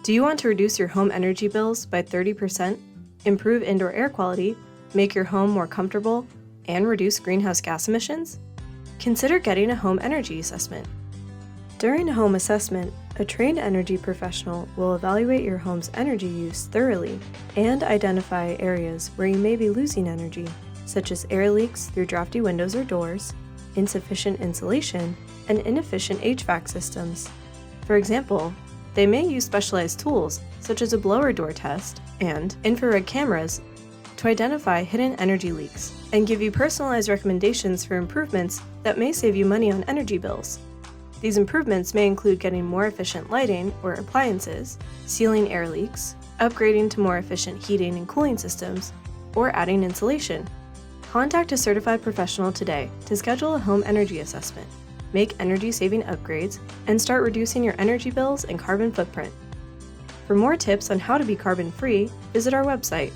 Do you want to reduce your home energy bills by 30%, improve indoor air quality, make your home more comfortable, and reduce greenhouse gas emissions? Consider getting a home energy assessment. During a home assessment, a trained energy professional will evaluate your home's energy use thoroughly and identify areas where you may be losing energy, such as air leaks through drafty windows or doors, insufficient insulation, and inefficient HVAC systems. For example, they may use specialized tools, such as a blower door test and infrared cameras, to identify hidden energy leaks and give you personalized recommendations for improvements that may save you money on energy bills. These improvements may include getting more efficient lighting or appliances, sealing air leaks, upgrading to more efficient heating and cooling systems, or adding insulation. Contact a certified professional today to schedule a home energy assessment, make energy-saving upgrades, and start reducing your energy bills and carbon footprint. For more tips on how to be carbon-free, visit our website